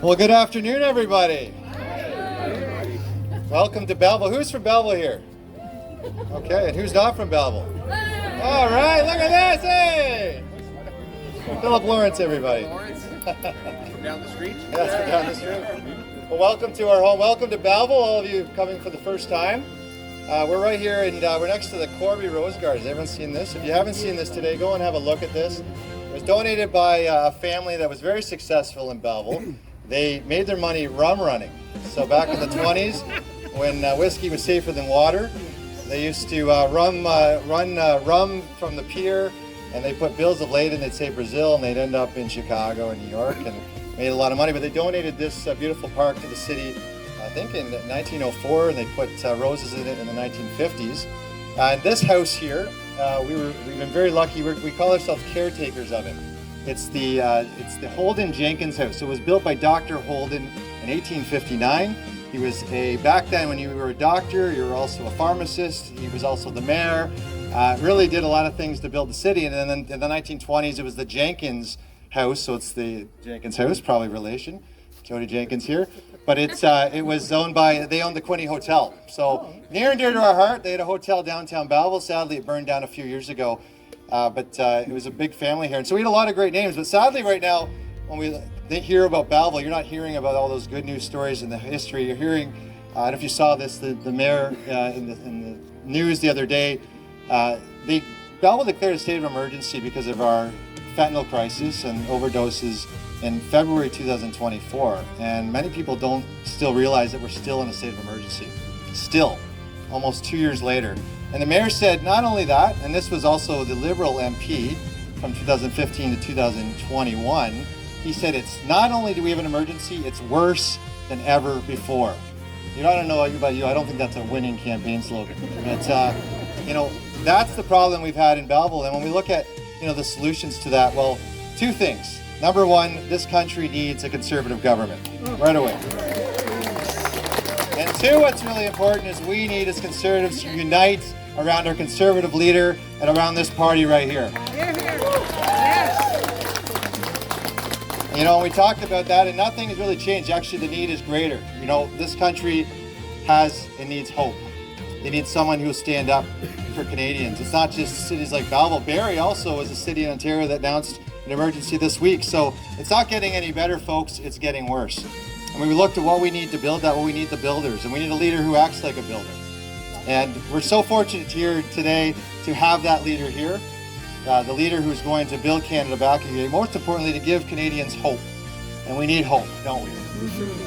Well, good afternoon, everybody. Welcome to Belleville. Who's from Belleville here? Okay, and who's not from Belleville? All right, look at this, hey! Philip Lawrence, everybody. From down the street? Yes, from down the street. Well, welcome to our home. Welcome to Belleville, all of you coming for the first time. We're right here, and we're next to the Corby Rose Garden. Has everyone seen this? If you haven't seen this today, go and have a look at this. It was donated by a family that was very successful in Belleville. They made their money rum running. So back in the 20s, when whiskey was safer than water, they used to run rum from the pier, and they put bills of lading, they'd say Brazil, and they'd end up in Chicago and New York, and made a lot of money. But they donated this beautiful park to the city, I think in 1904, and they put roses in it in the 1950s. And this house here, we've been very lucky. We call ourselves caretakers of it. It's the Holden Jenkins house. So it was built by Dr. Holden in 1859. He was back then when you were a doctor, you were also a pharmacist. He was also the mayor. Really did a lot of things to build the city. And then in the 1920s, it was the Jenkins house. So it's the Jenkins house, probably relation. Jody Jenkins here. But it was owned they owned the Quinte Hotel. So near and dear to our heart, they had a hotel downtown Belleville. Sadly, it burned down a few years ago. But it was a big family here. And so we had a lot of great names. But sadly right now, when they hear about Belleville, you're not hearing about all those good news stories and the history. You're hearing, I don't know if you saw this, the mayor in the news the other day, Belleville declared a state of emergency because of our fentanyl crisis and overdoses in February 2024. And many people don't still realize that we're still in a state of emergency. Still, almost 2 years later. And the mayor said not only that, and this was also the Liberal MP from 2015 to 2021, he said it's not only do we have an emergency, it's worse than ever before. I don't know about you, I don't think that's a winning campaign slogan. But, that's the problem we've had in Belleville. And when we look at, the solutions to that, well, two things. Number one, this country needs a conservative government right away. And two, what's really important is we need as conservatives to unite around our conservative leader and around this party right here. We talked about that, and nothing has really changed. Actually, the need is greater. This country needs hope. It needs someone who will stand up for Canadians. It's not just cities like Belleville. Barrie also is a city in Ontario that announced an emergency this week. So it's not getting any better, folks. It's getting worse. And when we looked at what we need to build that, we need the builders, and we need a leader who acts like a builder. And we're so fortunate here today to have that leader here, the leader who's going to build Canada back again. Most importantly, to give Canadians hope. And we need hope, don't we?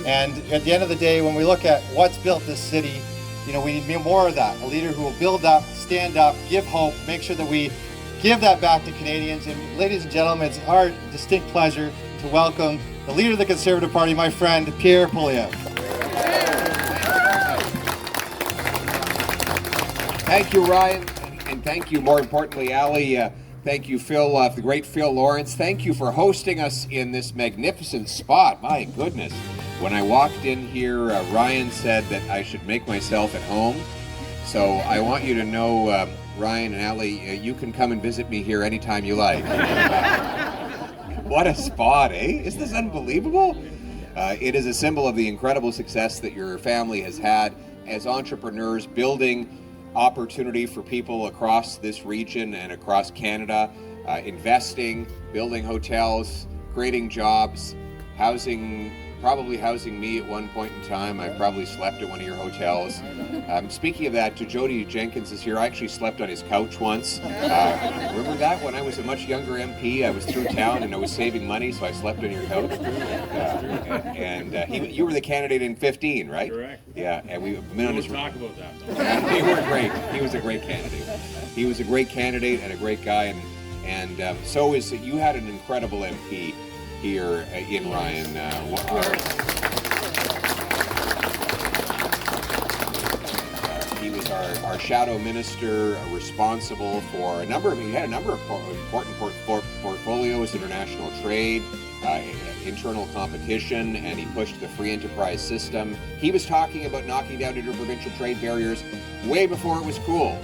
And at the end of the day, when we look at what's built this city, we need more of that. A leader who will build up, stand up, give hope, make sure that we give that back to Canadians. And ladies and gentlemen, it's our distinct pleasure to welcome the leader of the Conservative Party, my friend, Pierre Poilievre. Thank you, Ryan, and thank you, more importantly, Ali. Thank you, Phil, the great Phil Lawrence. Thank you for hosting us in this magnificent spot. My goodness. When I walked in here, Ryan said that I should make myself at home. So I want you to know, Ryan and Ali, you can come and visit me here anytime you like. What a spot, eh? Isn't this unbelievable? It is a symbol of the incredible success that your family has had as entrepreneurs, building opportunity for people across this region and across Canada, investing, building hotels, creating jobs, probably housing me at one point in time. I probably slept at one of your hotels. Speaking of that, Jody Jenkins is here. I actually slept on his couch once. Remember that? When I was a much younger MP, I was through town and I was saving money, so I slept on your couch. You were the candidate in 15, right? Correct. Yeah, and we've been on his... Talk about that. They were great. He was a great candidate. He was a great candidate and a great guy, and so is you had an incredible MP here in Ryan. He was our shadow minister, responsible for he had a number of important portfolios, international trade, internal competition, and he pushed the free enterprise system. He was talking about knocking down interprovincial trade barriers way before it was cool.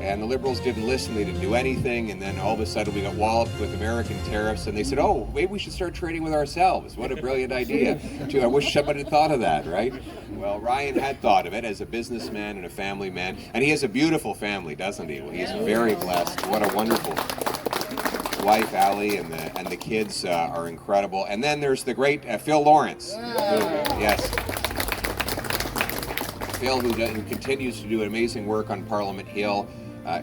and the Liberals didn't listen, they didn't do anything, and then all of a sudden we got walloped with American tariffs, and they said, oh, maybe we should start trading with ourselves. What a brilliant idea. I wish somebody had thought of that, right? Well, Ryan had thought of it as a businessman and a family man, and he has a beautiful family, doesn't he? Well, he's very blessed. What a wonderful wife, Ali, and the kids are incredible. And then there's the great Phil Lawrence. Yes. Phil, who continues to do amazing work on Parliament Hill,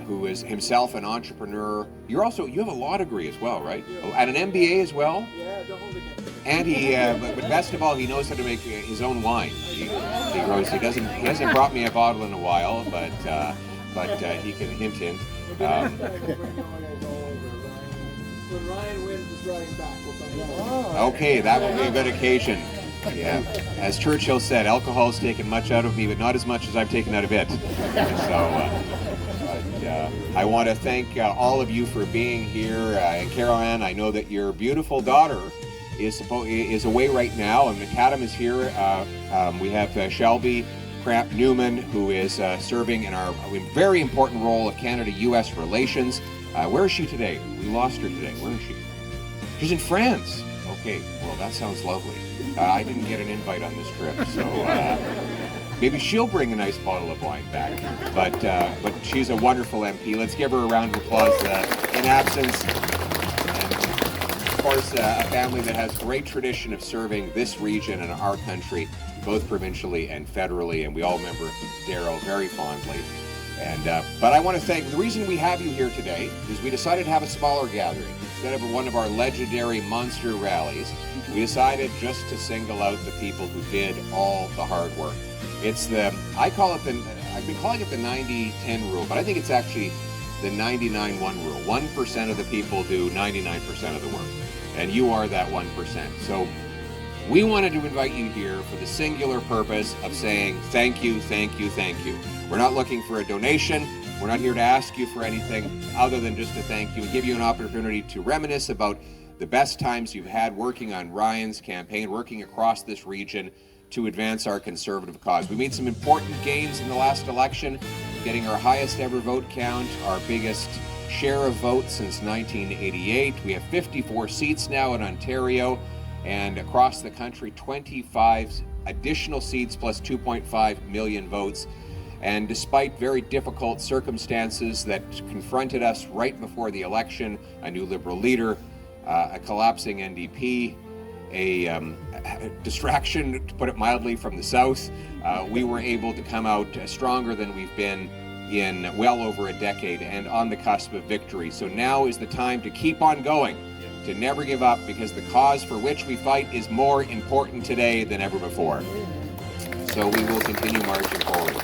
who is himself an entrepreneur. You have a law degree as well, right? Yeah. Oh, and an MBA as well? Yeah, don't hold it. And he, but best of all, he knows how to make his own wine. He hasn't brought me a bottle in a while, but he can hint. When Ryan wins the drawing back, we'll find out. Okay, that will be a good occasion. Yeah, as Churchill said, alcohol's taken much out of me, but not as much as I've taken out of it. So, I want to thank all of you for being here. And Carol Ann, I know that your beautiful daughter is away right now, and McAdam is here. We have Shelby Cramp Newman, who is serving in our very important role of Canada-U.S. relations. Where is she today? We lost her today. Where is she? She's in France. Okay, well, that sounds lovely. I didn't get an invite on this trip, so maybe she'll bring a nice bottle of wine back. But she's a wonderful MP. Let's give her a round of applause in absence. And of course, a family that has great tradition of serving this region and our country, both provincially and federally, and we all remember Darryl very fondly. But I want to thank, the reason we have you here today is we decided to have a smaller gathering. Instead of one of our legendary monster rallies, we decided just to single out the people who did all the hard work. I've been calling it the 90-10 rule, but I think it's actually the 99-1 rule. 1% of the people do 99% of the work, and you are that 1%. So we wanted to invite you here for the singular purpose of saying thank you, thank you, thank you. We're not looking for a donation. We're not here to ask you for anything other than just to thank you and give you an opportunity to reminisce about the best times you've had working on Ryan's campaign, working across this region to advance our conservative cause. We made some important gains in the last election, getting our highest ever vote count, our biggest share of votes since 1988. We have 54 seats now in Ontario, and across the country, 25 additional seats plus 2.5 million votes. And despite very difficult circumstances that confronted us right before the election, a new Liberal leader, a collapsing NDP, a distraction, to put it mildly, from the South, we were able to come out stronger than we've been in well over a decade and on the cusp of victory. So now is the time to keep on going, to never give up, because the cause for which we fight is more important today than ever before. So we will continue marching forward.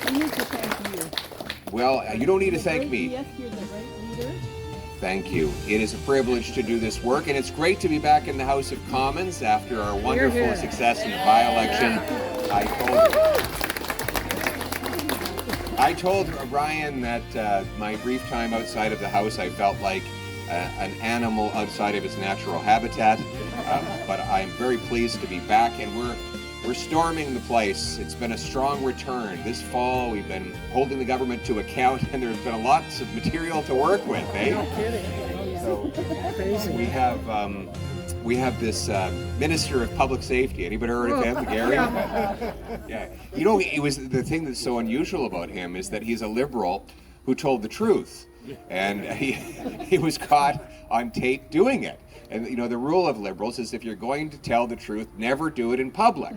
I need to thank you. Well, you don't need to thank me. Yes, you're the right leader. Thank you. It is a privilege to do this work, and it's great to be back in the House of Commons after our wonderful success in the by-election. I told Ryan that my brief time outside of the House, I felt like an animal outside of its natural habitat, but I'm very pleased to be back, and we're storming the place. It's been a strong return. This fall, we've been holding the government to account, and there's been lots of material to work with, eh? No kidding. So we have this Minister of Public Safety. Anybody heard of him, Gary? Yeah. You know, it was the thing that's so unusual about him is that he's a Liberal who told the truth, and he was caught on tape doing it. And, you know, the rule of Liberals is if you're going to tell the truth, never do it in public.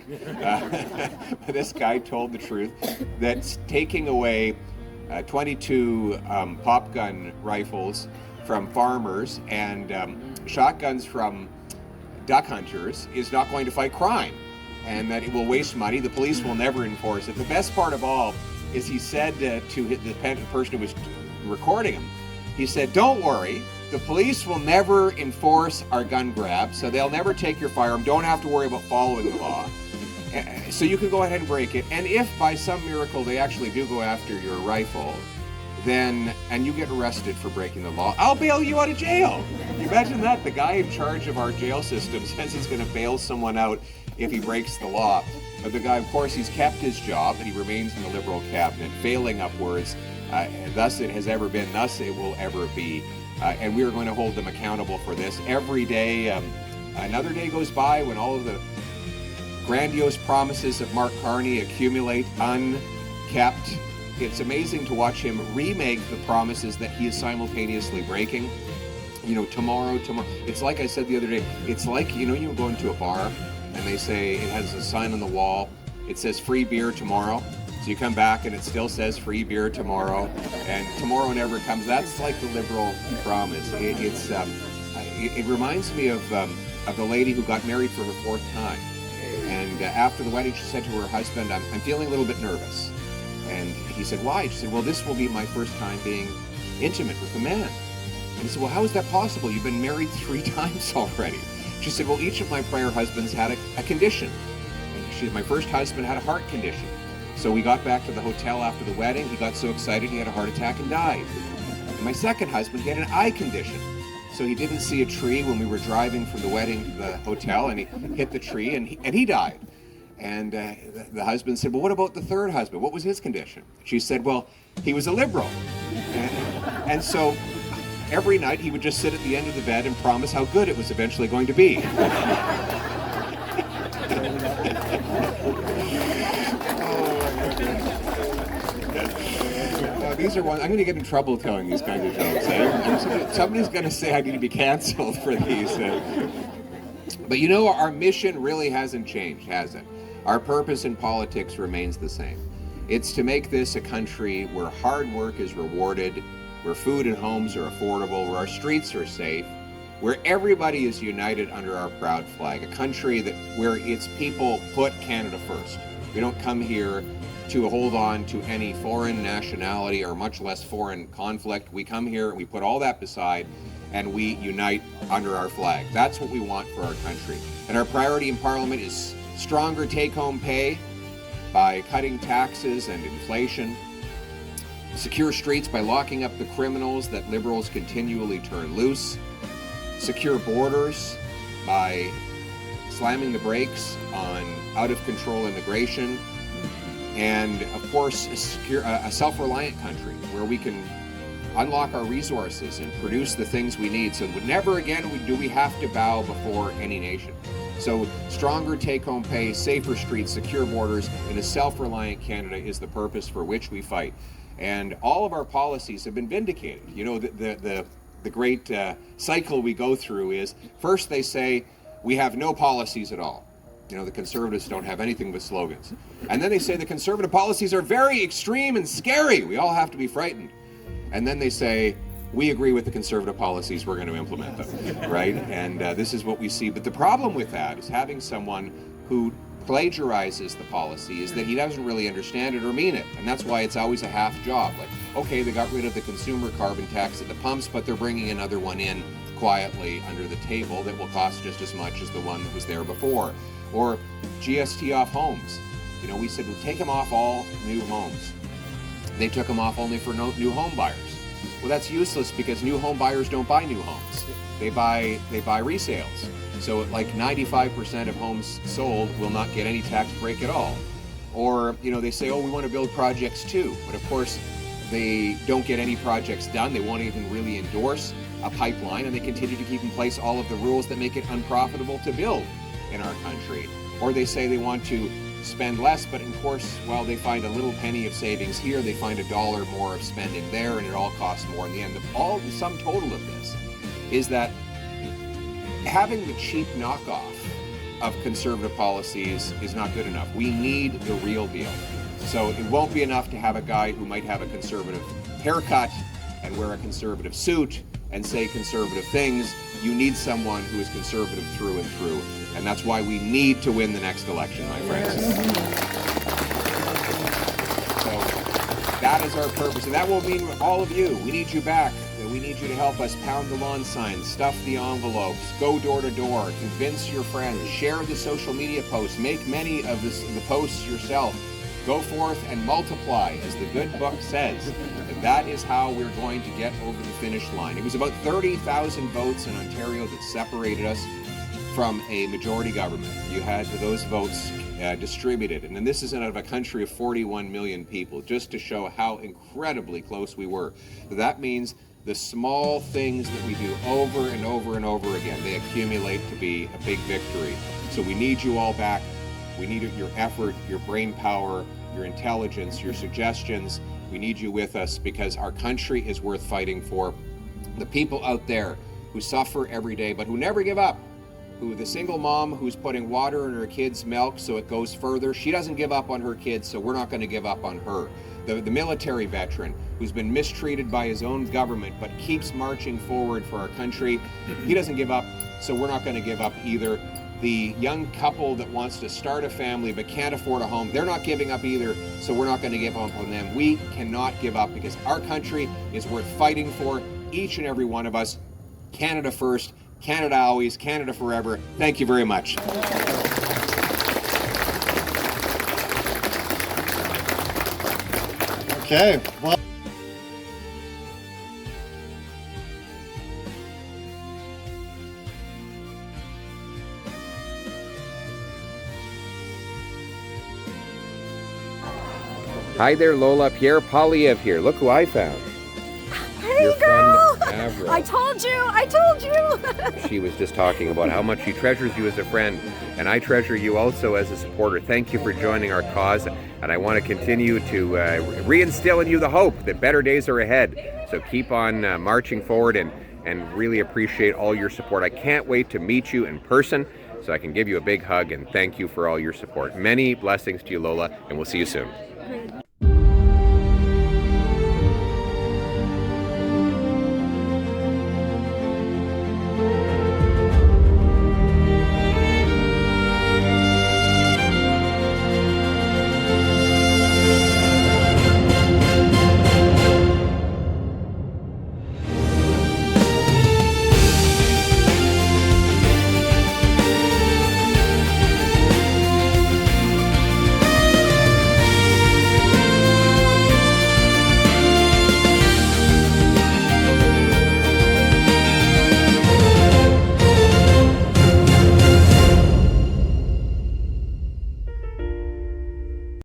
This guy told the truth that taking away 22 pop gun rifles from farmers and shotguns from duck hunters is not going to fight crime, and that it will waste money. The police will never enforce it. The best part of all is he said to the person who was recording him, he said, "Don't worry. The police will never enforce our gun grab, so they'll never take your firearm. Don't have to worry about following the law. So you can go ahead and break it. And if by some miracle they actually do go after your rifle, and you get arrested for breaking the law, I'll bail you out of jail." Can you imagine that? The guy in charge of our jail system says he's going to bail someone out if he breaks the law. But the guy, of course, he's kept his job and he remains in the Liberal cabinet, failing upwards. Thus it has ever been, thus it will ever be. And we are going to hold them accountable for this. Every day, another day goes by when all of the grandiose promises of Mark Carney accumulate unkept. It's amazing to watch him remake the promises that he is simultaneously breaking. You know, tomorrow. It's like I said the other day, it's like, you know, you go into a bar and they say, it has a sign on the wall, it says free beer tomorrow. So you come back and it still says free beer tomorrow, and tomorrow never comes. That's like the Liberal promise. It reminds me of the lady who got married for her 4th time. And after the wedding, she said to her husband, I'm feeling a little bit nervous. And he said, why? She said, well, this will be my first time being intimate with a man. And he said, well, how is that possible? You've been married 3 times already. She said, well, each of my prior husbands had a condition. And she said, my first husband had a heart condition. So we got back to the hotel after the wedding. He got so excited he had a heart attack and died. And my second husband, he had an eye condition. So he didn't see a tree when we were driving from the wedding to the hotel, and he hit the tree and he died. And the husband said, well, what about the third husband? What was his condition? She said, well, he was a Liberal. And so every night he would just sit at the end of the bed and promise how good it was eventually going to be. These are ones, I'm going to get in trouble telling these kinds of jokes. Somebody's going to say I need to be canceled for these. But you know, our mission really hasn't changed, has it? Our purpose in politics remains the same. It's to make this a country where hard work is rewarded, where food and homes are affordable, where our streets are safe, where everybody is united under our proud flag, a country where its people put Canada first. We don't come here to hold on to any foreign nationality or much less foreign conflict. We come here and we put all that beside and we unite under our flag. That's what we want for our country. And our priority in Parliament is stronger take-home pay by cutting taxes and inflation, secure streets by locking up the criminals that Liberals continually turn loose, secure borders by slamming the brakes on out-of-control immigration, and of course a self-reliant country where we can unlock our resources and produce the things we need so that never again do we have to bow before any nation. So stronger take-home pay, safer streets, secure borders, and a self-reliant Canada is the purpose for which we fight. And all of our policies have been vindicated. You know, the great cycle we go through is, first they say we have no policies at all. You know, the Conservatives don't have anything but slogans. And then they say the Conservative policies are very extreme and scary. We all have to be frightened. And then they say, we agree with the Conservative policies, we're going to implement them, right? And this is what we see. But the problem with that is having someone who plagiarizes the policy is that he doesn't really understand it or mean it. And that's why it's always a half job. Like, okay, they got rid of the consumer carbon tax at the pumps, but they're bringing another one in quietly under the table that will cost just as much as the one that was there before. Or GST off homes. You know, we said, we'll take them off all new homes. They took them off only for new home buyers. Well, that's useless because new home buyers don't buy new homes. They buy resales. So like 95% of homes sold will not get any tax break at all. Or, you know, they say, oh, we want to build projects too. But of course, they don't get any projects done. They won't even really endorse a pipeline, and they continue to keep in place all of the rules that make it unprofitable to build in our country. Or they say they want to spend less, but of course, well, they find a little penny of savings here, they find $1 more of spending there, and it all costs more in the end. The sum total of this is that having the cheap knockoff of Conservative policies is not good enough. We need the real deal. So it won't be enough to have a guy who might have a Conservative haircut and wear a Conservative suit and say Conservative things. You need someone who is Conservative through and through. And that's why we need to win the next election, my friends. So that is our purpose. And that will mean all of you. We need you back. We need you to help us pound the lawn signs, stuff the envelopes, go door to door, convince your friends, share the social media posts, make many of the posts yourself. Go forth and multiply, as the good book says. And that is how we're going to get over the finish line. It was about 30,000 votes in Ontario that separated us from a majority government. You had those votes distributed. And then this is out of a country of 41 million people, just to show how incredibly close we were. That means the small things that we do over and over and over again, they accumulate to be a big victory. So we need you all back. We need your effort, your brain power, your intelligence, your suggestions. We need you with us because our country is worth fighting for. The people out there who suffer every day but who never give up, who the single mom who's putting water in her kids' milk so it goes further, she doesn't give up on her kids, so we're not going to give up on her. The military veteran who's been mistreated by his own government but keeps marching forward for our country, he doesn't give up, so we're not going to give up either. The young couple that wants to start a family but can't afford a home, they're not giving up either, so we're not going to give up on them. We cannot give up because our country is worth fighting for, each and every one of us. Canada first, Canada always, Canada forever. Thank you very much. Okay, well. Hi there, Lola. Pierre Poilievre here. Look who I found. Hey, Your girl! friend, Avril. I told you! She was just talking about how much she treasures you as a friend, and I treasure you also as a supporter. Thank you for joining our cause, and I want to continue to reinstill in you the hope that better days are ahead. So keep on marching forward and really appreciate all your support. I can't wait to meet you in person so I can give you a big hug and thank you for all your support. Many blessings to you, Lola, and we'll see you soon.